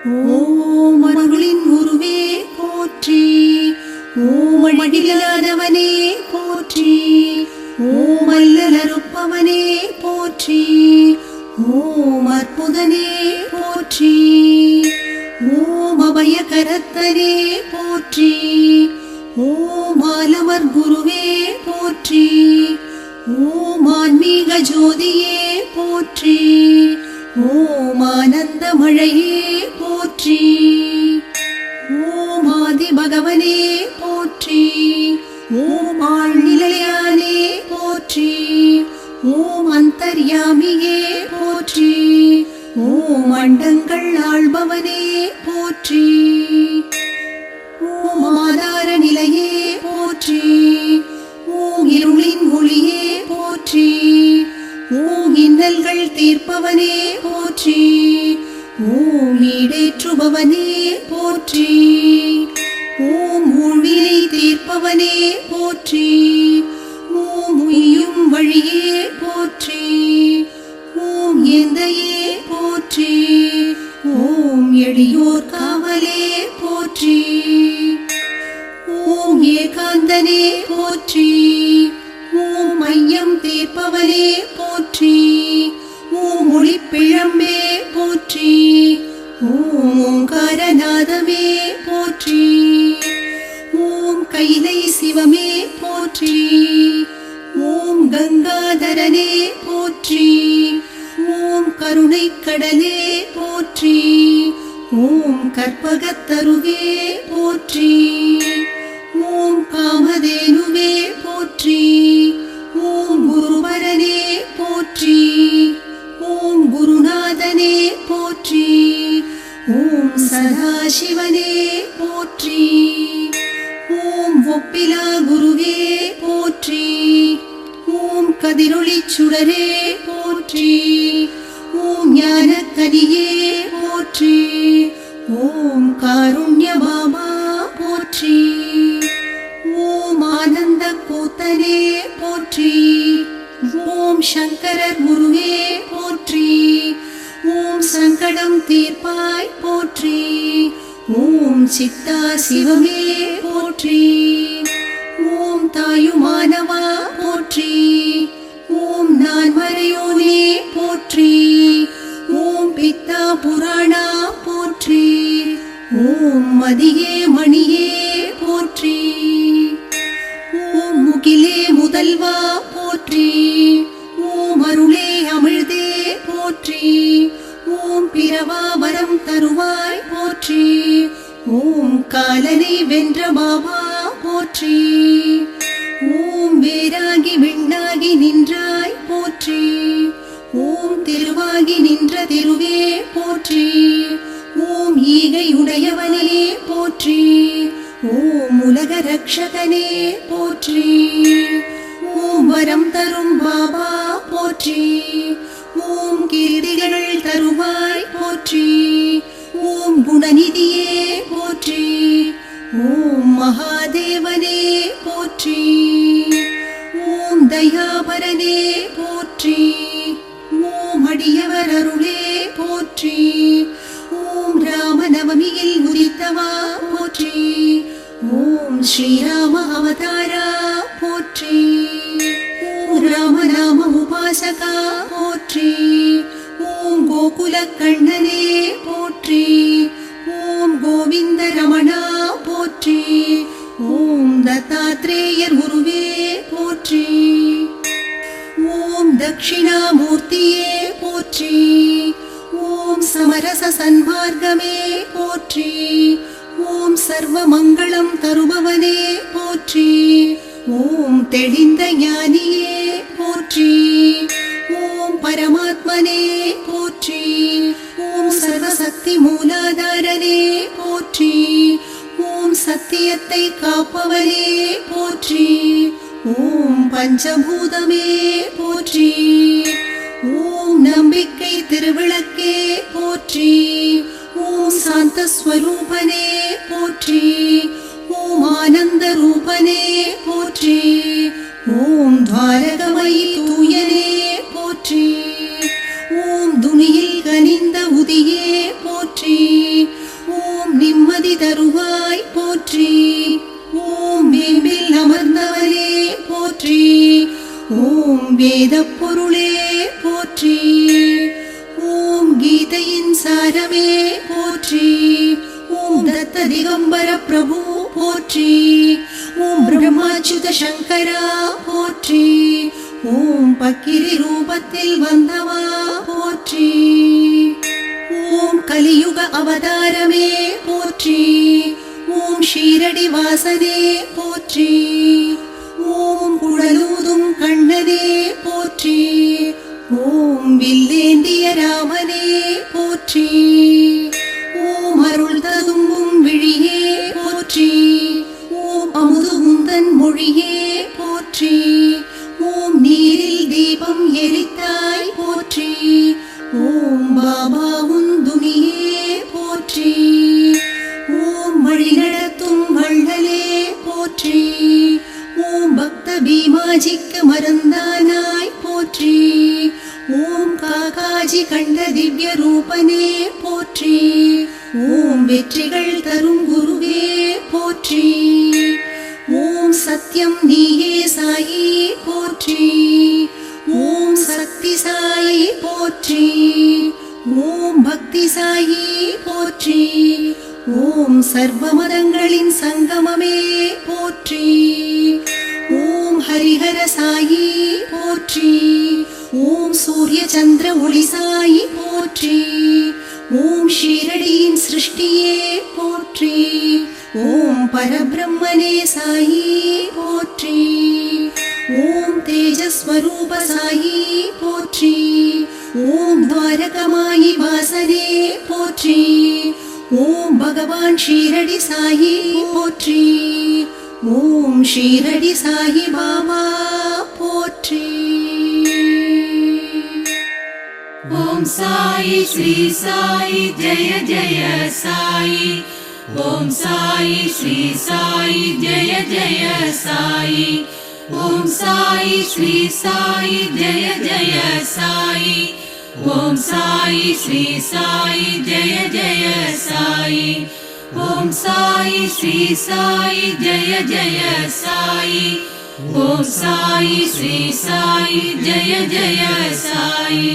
ஓம் அருளின் குருவே போற்றி. ஓம் அழிவில்லாதவனே போற்றி. ஓம் அல்லல் அறுப்பவனே போற்றி. ஓம் அற்புதனே போற்றி. ஓம் அபயகரத்தனே போற்றி. ஓம் ஆலமர் குருவே போற்றி. ஓம் ஆன்மீக ஜோதியே போற்றி. ஓம் ஆனந்த மழையே போற்றி. ஓம் ஆதி பகவனே போற்றி. ஓம் ஆழ்நிலையானே போற்றி. ஓம் அந்தர்யாமியே போற்றி. ஓம் அண்டங்கள் ஆள்பவனே போற்றி. ஓம் ஆதார நிலையே போற்றி. ஓம் இருளின் ஒளியே போற்றி. ஓம் இன்னல்கள் தீர்ப்பவனே போற்றி. ஓம் ஈடேற்றுபவனே போற்றி. ஓம் ஊழ்வினை தீர்ப்பவனே போற்றி. ஓம் உய்யும் வழியே போற்றி. ஓம் எந்தையே போற்றி. ஓம் எளியோர் காவலே போற்றி. ஓம் ஏகாந்தனே போற்றி. ஓம் மையம் தீர்ப்பவனே போற்றி. ஓம் ஒளிப்பிழம்பே போற்றி. ஓம் ஓங்காரநாதமே போற்றி. ஓம் கைலை சிவமே போற்றி. ஓம் கங்காதரனே போற்றி. ஓம் கருணை கடலே போற்றி. ஓம் கற்பகத்தருவே போற்றி. ஓம் காமதேனுவே போற்றி. ஓம் குருபரனே போற்றி. ஓம் குருநாதனே போற்றி. ஓம் சதாசிவனே போற்றி. ஓம் ஒப்பிலா குருவே போற்றி. ஓம் கதிரொளி சுடரே போற்றி. ஓம் ஞானக்கனியே போற்றி. ஓம் காருண்ய பாபா போற்றி. ஓம் ஆனந்த கூத்தனே போற்றி. ஓம் சங்கரர் குருவே போற்றி. ஓம் சங்கடம் தீர்ப்பாய் போற்றி. ஓம் சித்தா சிவமே போற்றி. ஓம் தாயுமானவா போற்றி. ஓம் நான் மறையோனே போற்றி. ஓம் பித்தா புராணா போற்றி. ஓம் மதியே மணியே போற்றி. ஓம் முகிலே முதல்வா போற்றி. ஓம் அருளே அமிழ்தே போற்றி. ஓம் பிறவா வரம் தருவாய் போற்றி. ஓம் காலனை வென்ற பாபா போற்றி. ஓம் வேராகி விண்ணாகி நின்றாய் போற்றி. ஓம் திருவாகி நின்ற திருவே போற்றி. ஓம் ஈகை உடையவனே போற்றி. ஓம் உலக ரக்ஷகனே போற்றி. ஓம் வரம் தரும் பாபா போற்றி. ஓம் கீர்த்திகள் தருவாய் போற்றி. ஓம் குணநிதியே போற்றி. ஓம் மகாதேவனே போற்றி. ஓம் தயாபரனே போற்றி. ஓம் அடியவர் அருளே போற்றி. ஓம் ராமநவமியில் உதித்தவா போற்றி. ஓம் ஸ்ரீராம அவதாரா போற்றி. ஓம் ராமநாம உபாசகா போற்றி. ஓம் கோகுல கண்ணனே போற்றி. ஓம் கோவிந்த ரமணா போற்றி. ஓம் தத்தாத்ரேயர் குருவே போற்றி. ஓம் தட்சிணாமூர்த்தியே போற்றி. ஓம் சமரச சன்மார்க்கமே போற்றி. ஓம் சர்வ மங்களம் தருபவனே போற்றி. ஓம் தெளிந்த ஞானியே போற்றி. ஓம் பரமாத்மனே போற்றி. ஓம் சர்வசக்தி மூலாதாரனே போற்றி. ஓம் சத்தியத்தை காப்பவனே போற்றி. ஓம் பஞ்சபூதமே போற்றி. ஓம் நம்பிக்கை திருவிளக்கே போற்றி. ஓம் சாந்த ஸ்வரூபனே போற்றி. ஓம் ஆனந்த ரூபனே போற்றி. ஓம் துவாரகமயி தூயனே போற்றி. ஓம் துணியில் கனிந்த உதியே போற்றி. போற்றி. ஓம் வேம்பில் அமர்ந்தவனே போற்றி. ஓம் வேதப் பொருளே போற்றி. ஓம் கீதையின் சாரமே போற்றி. ஓம் தத்த திகம்பர பிரபு போற்றி. ஓம் பிரம்மாச்சுத சங்கரா போற்றி. ஓம் பக்கிரி ரூபத்தில் வந்தவா போற்றி. ஓம் கலியுக அவதாரமே போற்றி. ஓம் ஷீரடி வாசனே போற்றி. ஓம் குழலூதும் கண்ணனே போற்றி. ஓம் வில்லேந்திய ராமனே போற்றி. ஓம் அருள் ததும்பும் விழியே போற்றி. ஓம் அமுதுமுந்தன் மொழியே போற்றி. ஓம் நீரில் தீபம் எரித்தாய் போற்றி. ஓம் பாபா உந்துணியே போற்றி. ஓம் வழி நடத்தும் வள்ளலே போற்றி. ஓம் பக்த பீமாஜிக்கு மருந்தானாய் போற்றி. ஓம் காகாஜி கண்ட திவ்ய ரூபனே போற்றி. ஓம் வெற்றிகள் தரும் குருவே போற்றி. ஓம் சத்யம் நீயே சாயி போற்றி. ஓம் சக்தி சாயி போற்றி. ஓம் பக்தி சாயி போற்றி. ஓம் சர்வ மதங்களின் சங்கமமே போற்றி. ஓம் ஹரிஹர சாயி போற்றி. ஓம் சூரிய சந்திர ஒளி சாயி போற்றி. ஓம் ஷீரடியின் சிருஷ்டியே போற்றி. ஓம் பரபிரம்மனே சாயி போற்றி. ஓம் தேஜஸ்வரூப சாயி போற்றி. ஓம் துவாரகமாயி வாசனே போற்றி. ஓம் பகவான் ஷீரடி சாயி போற்றி. ஓம் ஷீரடி சாயி பாபா போற்றி. ஓம் சாயி ஸ்ரீ சாயி ஜெய ஜெய சாயி. ஓம் சாயி ஸ்ரீ சாயி ஜெய ஜெய சாயி. ஓம் சாயி ஸ்ரீ சாயி ஜெய ஜெய சாயி. ஓம் சாயி ஸ்ரீ சாயி ஜெய ஜெய சாயி. ஓம் சாயி ஸ்ரீ சாயி ஜெய ஜெய சாயி. ஓம் சாயி ஸ்ரீ சாயி ஜெய ஜெய சாயி.